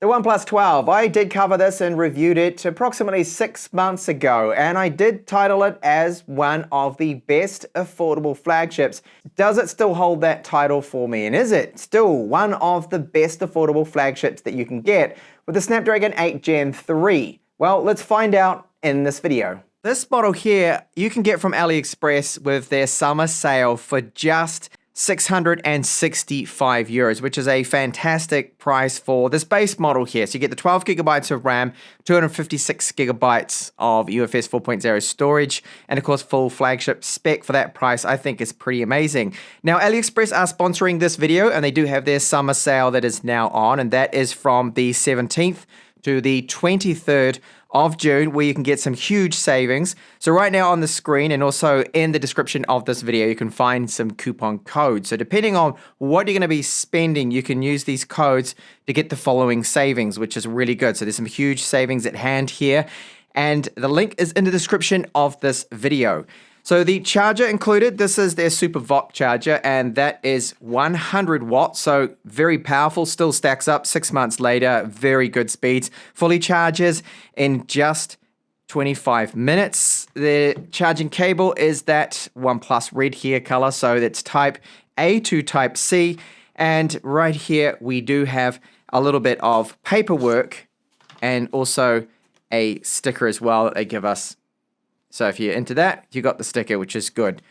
The OnePlus 12, I did cover this and reviewed it approximately 6 months ago, and I did title it as one of the best affordable flagships. Does it still hold that title for me, and is it still one of the best affordable flagships that you can get with the Snapdragon 8 Gen 3? Well, let's find out in this video. This model here, you can get from AliExpress with their summer sale for just €665, which is a fantastic price for this base model here. So you get the 12 gigabytes of RAM, 256 gigabytes of UFS 4.0 storage, and of course full flagship spec for that price. I think is pretty amazing. Now AliExpress are sponsoring this video, and they do have their summer sale that is now on, and that is from the 17th to the 23rd of June, where you can get some huge savings. So right now on the screen and also in the description of this video, you can find some coupon codes. So depending on what you're going to be spending, you can use these codes to get the following savings, which is really good. So there's some huge savings at hand here, and the link is in the description of this video. So the charger included, this is their Super VOC charger, and that is 100 watts, so very powerful, still stacks up 6 months later, very good speeds. Fully charges in just 25 minutes. The charging cable is that OnePlus red here color, so that's type A to type C, and right here we do have a little bit of paperwork and also a sticker as well that they give us. So if you're into that, you got the sticker, which is good.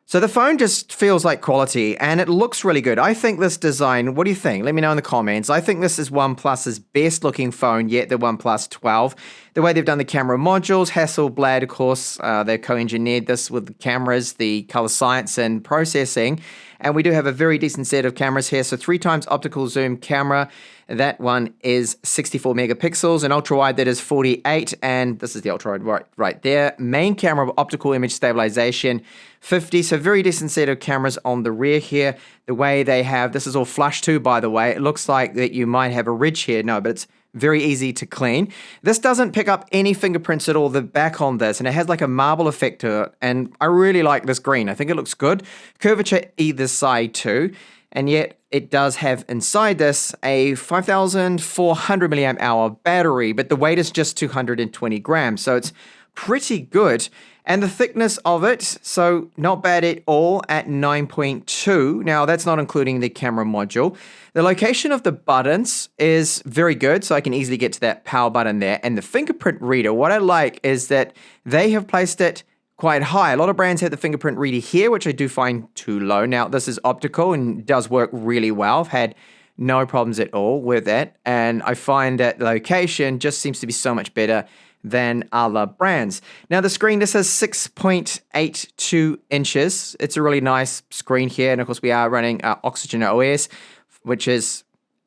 So the phone just feels like quality, and it looks really good. I think this design, what do you think? Let me know in the comments. I think this is OnePlus's best looking phone yet, the OnePlus 12. The way they've done the camera modules, Hasselblad, of course, they co-engineered this with the cameras, the color science and processing. And we do have a very decent set of cameras here. So 3 times optical zoom camera. That one is 64 megapixels, an ultra wide that is 48, and this is the ultra wide right there. Main camera optical image stabilization, 50, so very decent set of cameras on the rear here. The way they have, this is all flush too, by the way. It looks like that you might have a ridge here. No, but it's very easy to clean. This doesn't pick up any fingerprints at all, the back on this, and it has like a marble effect to it, and I really like this green. I think it looks good. Curvature either side too. And yet it does have inside this a 5,400 milliamp hour battery, but the weight is just 220 grams. So it's pretty good. And the thickness of it, so not bad at all at 9.2. Now that's not including the camera module. The location of the buttons is very good, so I can easily get to that power button there. And the fingerprint reader, what I like is that they have placed it quite high. A lot of brands have the fingerprint reader here, which I do find too low. Now, this is optical and does work really well. I've had no problems at all with it, and I find that the location just seems to be so much better than other brands. Now, the screen, this is 6.82 inches. It's a really nice screen here, and of course, we are running OxygenOS, which is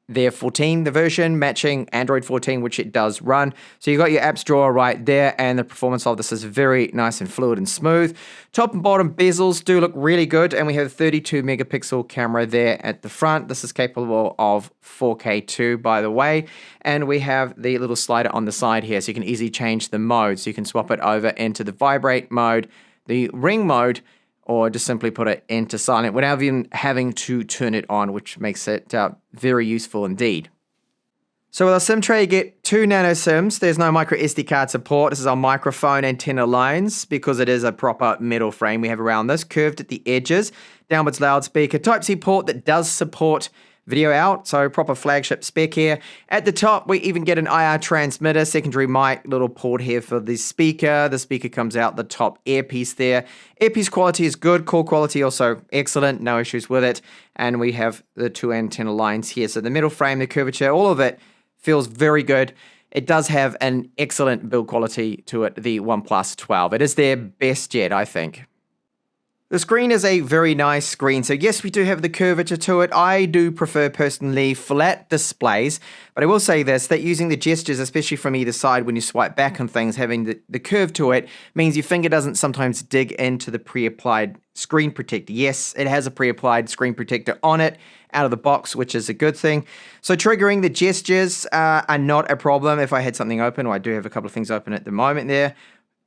their 14, the version, matching Android 14, which it does run. So you got your apps drawer right there, and the performance of this is very nice and fluid and smooth. Top and bottom bezels do look really good, and we have a 32 megapixel camera there at the front. This is capable of 4K too, by the way. And we have the little slider on the side here, so you can easily change the mode. So you can swap it over into the vibrate mode, the ring mode, or just simply put it into silent without even having to turn it on, which makes it very useful indeed. So with our SIM tray, you get 2 nano SIMs. There's no micro SD card support. This is our microphone antenna lines because it is a proper metal frame we have around this, curved at the edges, downwards loudspeaker, Type-C port that does support video out, so proper flagship spec here. At the top, we even get an IR transmitter, secondary mic, little port here for the speaker. The speaker comes out the top earpiece there. Earpiece quality is good, call quality also excellent, no issues with it. And we have the 2 antenna lines here. So the metal frame, the curvature, all of it feels very good. It does have an excellent build quality to it, the OnePlus 12. It is their best yet, I think. The screen is a very nice screen, so yes, we do have the curvature to it. I do prefer, personally, flat displays, but I will say this, that using the gestures, especially from either side when you swipe back on things, having the curve to it, means your finger doesn't sometimes dig into the pre-applied screen protector. Yes, it has a pre-applied screen protector on it, out of the box, which is a good thing. So triggering the gestures are not a problem if I had something open, or I do have a couple of things open at the moment there.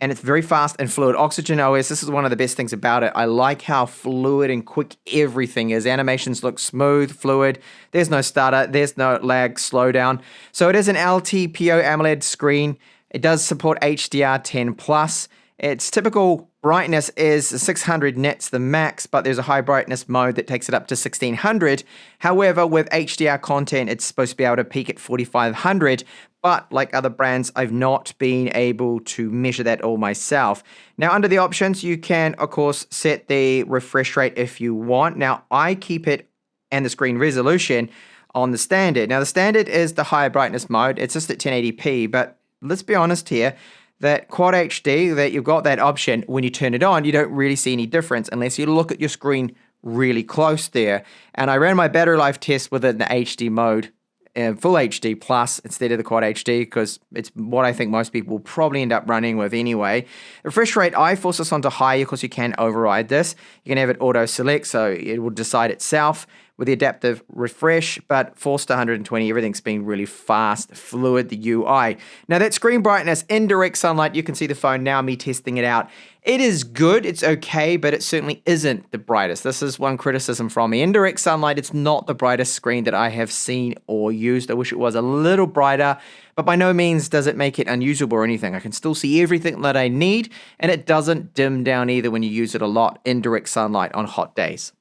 and it's very fast and fluid. OxygenOS, this is one of the best things about it. I like how fluid and quick everything is. Animations look smooth, fluid. There's no stutter, there's no lag, slowdown. So it is an LTPO AMOLED screen. It does support HDR10+. Its typical brightness is 600 nits, the max, but there's a high brightness mode that takes it up to 1600. However, with HDR content, it's supposed to be able to peak at 4500. But like other brands, I've not been able to measure that all myself. Now, under the options, you can, of course, set the refresh rate if you want. Now, I keep it and the screen resolution on the standard. Now, the standard is the higher brightness mode. It's just at 1080p, but let's be honest here, that Quad HD, that you've got that option, when you turn it on, you don't really see any difference unless you look at your screen really close there. And I ran my battery life test with it in the HD mode, full HD plus instead of the Quad HD, because it's what I think most people will probably end up running with anyway. Refresh rate, I force this onto high because you can override this. You can have it auto select, so it will decide itself with the adaptive refresh, but forced to 120, everything's been really fast, fluid, the UI. Now that screen brightness in direct sunlight, you can see the phone now, me testing it out. It is good, it's okay, but it certainly isn't the brightest. This is one criticism from me. In direct sunlight, it's not the brightest screen that I have seen or used. I wish it was a little brighter, but by no means does it make it unusable or anything. I can still see everything that I need, and it doesn't dim down either when you use it a lot in direct sunlight on hot days.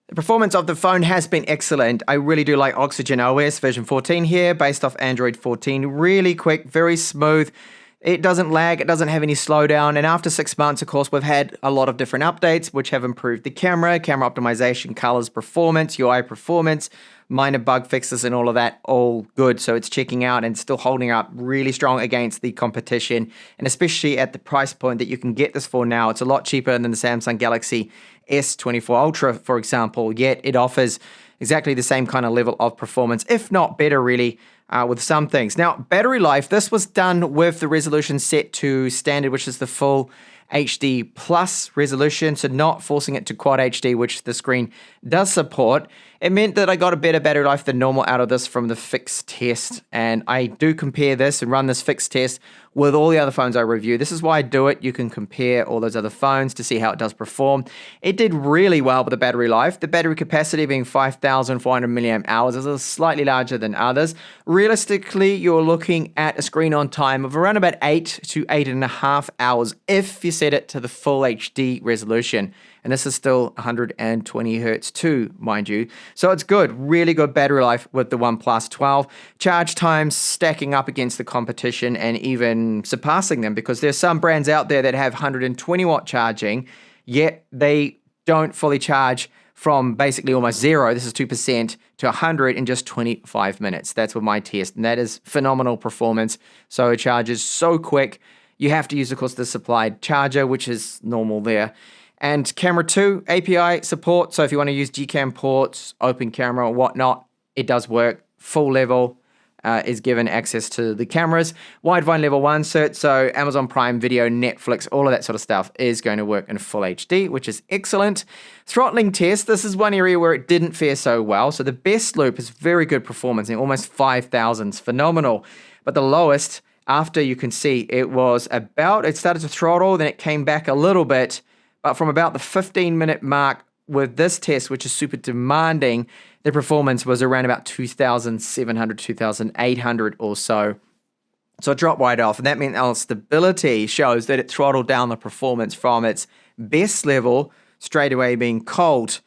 The performance of the phone has been excellent. I really do like OxygenOS version 14 here, based off Android 14. Really quick, very smooth. It doesn't lag, it doesn't have any slowdown. And after 6 months, of course, we've had a lot of different updates, which have improved the camera optimization, colors, performance, UI performance, minor bug fixes and all of that, all good. So it's checking out and still holding up really strong against the competition. And especially at the price point that you can get this for now, it's a lot cheaper than the Samsung Galaxy S24 Ultra, for example, yet it offers exactly the same kind of level of performance, if not better, really, with some things. Now, battery life, this was done with the resolution set to standard, which is the full HD plus resolution, so not forcing it to Quad HD, which the screen does support. It meant that I got a better battery life than normal out of this from the fixed test, and I do compare this and run this fixed test with all the other phones I review. This is why I do it. You can compare all those other phones to see how it does perform. It did really well with the battery life. The battery capacity being 5,400 milliamp hours is slightly larger than others. Realistically, you're looking at a screen on time of around about 8 to 8.5 hours if you set it to the full HD resolution. And this is still 120 hertz too, mind you. So it's good, really good battery life with the OnePlus 12. Charge times stacking up against the competition and even surpassing them, because there's some brands out there that have 120 watt charging, yet they don't fully charge from basically almost zero, this is 2%, to 100 in just 25 minutes. That's with my test, and that is phenomenal performance. So it charges so quick. You have to use, of course, the supplied charger, which is normal there. And Camera2Api support, so if you want to use Gcam ports, open camera or whatnot, it does work. Full level is given access to the cameras. Widevine level 1 cert, so Amazon Prime Video, Netflix, all of that sort of stuff is going to work in full HD, which is excellent. Throttling test, this is one area where it didn't fare so well. So the best loop is very good performance, in almost 5,000, phenomenal. But the lowest, after you can see, it started to throttle, then it came back a little bit. But from about the 15-minute mark with this test, which is super demanding, the performance was around about 2,700, 2,800 or so. So it dropped right off. And that meant our stability shows that it throttled down the performance from its best level, straight away being cold,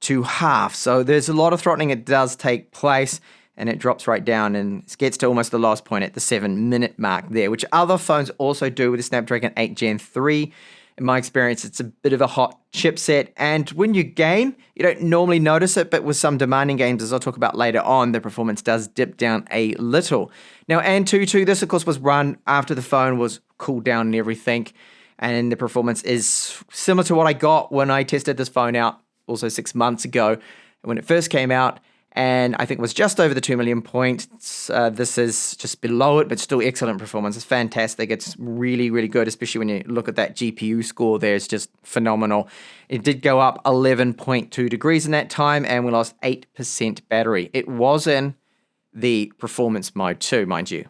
to half. So there's a lot of throttling that does take place, and it drops right down and gets to almost the lowest point at the 7-minute mark there, which other phones also do with the Snapdragon 8 Gen 3. In my experience, it's a bit of a hot chipset, and when you game, you don't normally notice it, but with some demanding games, as I'll talk about later on, the performance does dip down a little. Now, Antutu, this of course was run after the phone was cooled down and everything, and the performance is similar to what I got when I tested this phone out also 6 months ago when it first came out. And I think it was just over the 2 million points. This is just below it, but still excellent performance. It's fantastic. It's really, really good, especially when you look at that GPU score there. It's just phenomenal. It did go up 11.2 degrees in that time, and we lost 8% battery. It was in the performance mode too, mind you.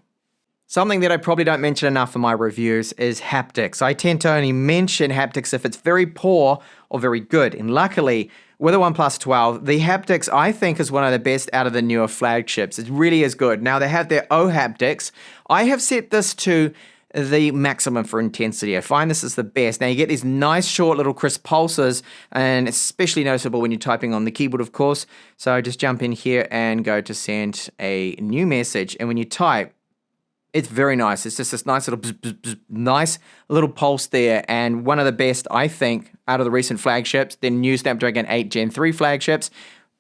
Something that I probably don't mention enough in my reviews is haptics. I tend to only mention haptics if it's very poor or very good. And luckily, with the OnePlus 12, the haptics I think is one of the best out of the newer flagships. It really is good. Now they have their O haptics. I have set this to the maximum for intensity. I find this is the best. Now you get these nice short little crisp pulses, and it's especially noticeable when you're typing on the keyboard, of course. So just jump in here and go to send a new message. And when you type, it's very nice. It's just this nice little bzz, bzz, bzz, nice little pulse there, and one of the best, I think, out of the recent flagships. The new Snapdragon 8 Gen 3 flagships,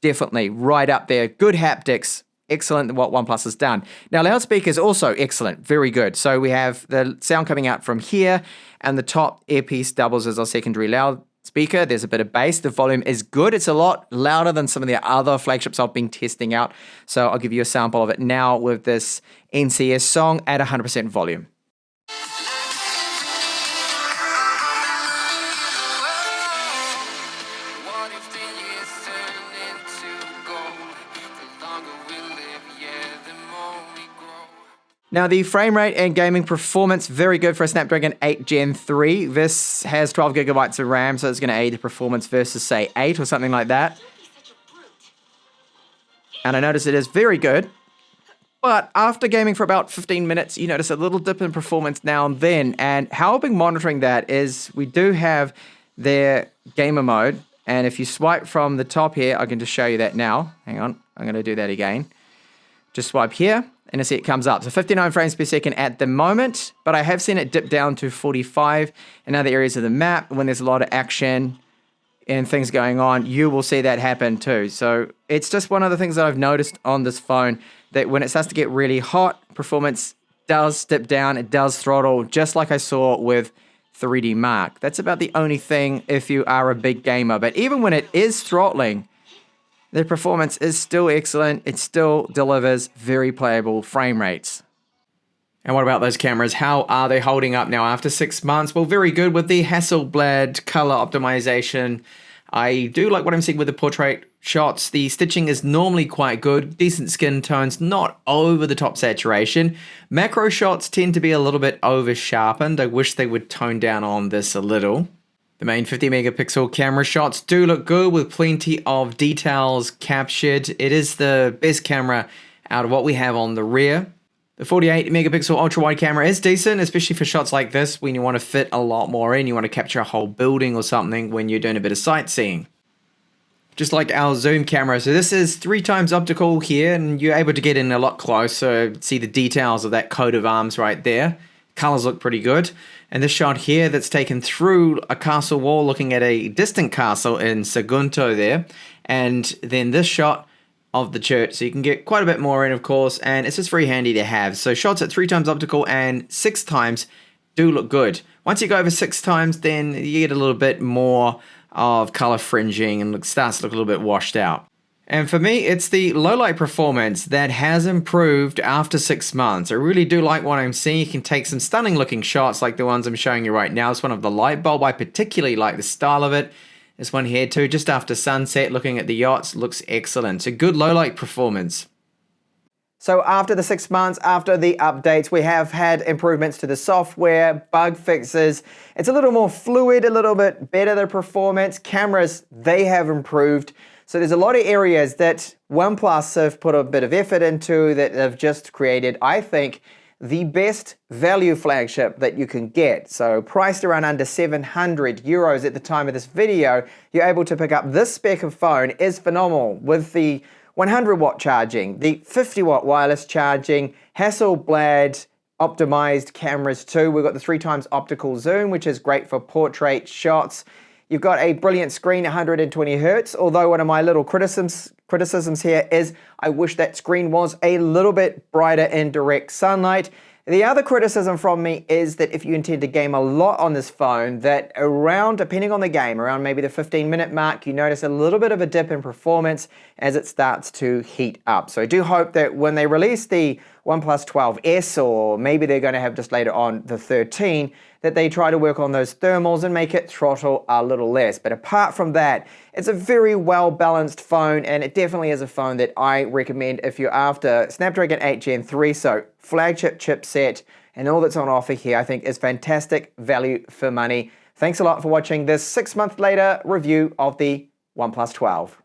definitely right up there. Good haptics, excellent what OnePlus has done. Now, loudspeakers also excellent, very good. So we have the sound coming out from here, and the top earpiece doubles as our secondary loudspeaker. There's a bit of bass. The volume is good. It's a lot louder than some of the other flagships I've been testing out. So I'll give you a sample of it now with this NCS song at 100% volume. Now, the frame rate and gaming performance, very good for a Snapdragon 8 Gen 3. This has 12 gigabytes of RAM, so it's going to aid the performance versus, say, 8 or something like that. And I notice it is very good. But after gaming for about 15 minutes, you notice a little dip in performance now and then. And how I've been monitoring that is we do have their gamer mode. And if you swipe from the top here, I can just show you that now. Hang on, I'm going to do that again. Just swipe here, and you see it comes up. So 59 frames per second at the moment, but I have seen it dip down to 45 in other areas of the map. When there's a lot of action and things going on, you will see that happen too. So it's just one of the things that I've noticed on this phone, that when it starts to get really hot, performance does dip down, it does throttle, just like I saw with 3D Mark. That's about the only thing if you are a big gamer. But even when it is throttling, the performance is still excellent. It still delivers very playable frame rates. And what about those cameras? How are they holding up now after 6 months? Well, very good with the Hasselblad color optimization. I do like what I'm seeing with the portrait shots. The stitching is normally quite good. Decent skin tones, not over the top saturation. Macro shots tend to be a little bit over sharpened. I wish they would tone down on this a little. The main 50 megapixel camera shots do look good with plenty of details captured. It is the best camera out of what we have on the rear. The 48 megapixel ultra wide camera is decent, especially for shots like this when you want to fit a lot more in. You want to capture a whole building or something when you're doing a bit of sightseeing. Just like our zoom camera. So this is 3 times optical here, and you're able to get in a lot closer, see the details of that coat of arms right there. Colors look pretty good. And this shot here that's taken through a castle wall looking at a distant castle in Sagunto there. And then this shot of the church. So you can get quite a bit more in, of course, and it's just very handy to have. So shots at 3 times optical and 6 times do look good. Once you go over 6 times, then you get a little bit more of color fringing and it starts to look a little bit washed out. And for me, it's the low light performance that has improved after 6 months. I really do like what I'm seeing. You can take some stunning looking shots like the ones I'm showing you right now. It's one of the light bulb. I particularly like the style of it. This one here too, just after sunset, looking at the yachts, looks excellent. A good low light performance. So after the 6 months, after the updates, we have had improvements to the software, bug fixes. It's a little more fluid, a little bit better the performance. Cameras, they have improved. So there's a lot of areas that OnePlus have put a bit of effort into that have just created, I think, the best value flagship that you can get. So priced around under 700 euros at the time of this video, you're able to pick up this spec of phone. Is phenomenal with the 100 watt charging, the 50 watt wireless charging, Hasselblad optimized cameras too. We've got the 3 times optical zoom, which is great for portrait shots. You've got a brilliant screen, 120 Hertz, although one of my little criticisms here is I wish that screen was a little bit brighter in direct sunlight. The other criticism from me is that if you intend to game a lot on this phone, that around, depending on the game, around maybe the 15-minute mark, you notice a little bit of a dip in performance as it starts to heat up. So I do hope that when they release the OnePlus 12S, or maybe they're going to have just later on the 13, that they try to work on those thermals and make it throttle a little less. But apart from that, it's a very well balanced phone, and it definitely is a phone that I recommend if you're after Snapdragon 8 Gen 3, so flagship chipset, and all that's on offer here I think is fantastic value for money. Thanks a lot for watching this 6 month later review of the OnePlus 12.